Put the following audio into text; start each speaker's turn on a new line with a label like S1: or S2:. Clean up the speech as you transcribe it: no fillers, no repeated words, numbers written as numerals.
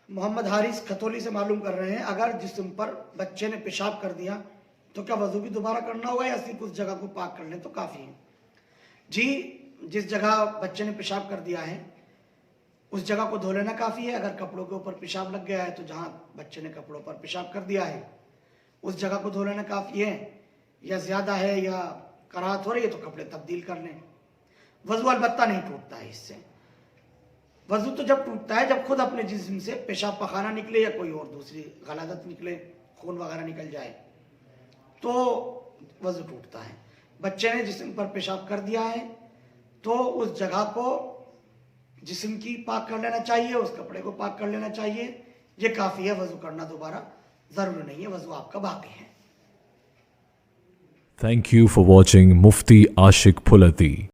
S1: मोहम्मद हारिस खतौली से मालूम कर रहे हैं, अगर जिस्म पर बच्चे ने पेशाब कर दिया तो क्या वजू भी दोबारा करना होगा या सिर्फ उस जगह को पाक कर लें तो काफ़ी है? जी, जिस जगह बच्चे ने पेशाब कर दिया है उस जगह को धो लेना काफ़ी है। अगर कपड़ों के ऊपर पेशाब लग गया है तो जहाँ बच्चे ने कपड़ों पर पेशाब कर दिया है उस जगह को धो लेना काफ़ी है, या ज़्यादा है या कराहत हो रही है तो कपड़े तब्दील कर लें। वजू अलबत्ता नहीं टूटता है इससे। वजू तो जब टूटता है जब खुद अपने जिस्म से पेशाब पखाना निकले या कोई और दूसरी गलादत निकले, खून वगैरह निकल जाए तो वजू टूटता है। बच्चे ने जिस्म पर पेशाब कर दिया है तो उस जगह को जिस्म की पाक कर लेना चाहिए, उस कपड़े को पाक कर लेना चाहिए, ये काफ़ी है। वजू करना दोबारा ज़रूरी नहीं है, वजू आपका बाकी है।
S2: Thank you for watching Mufti Ashik Phulati.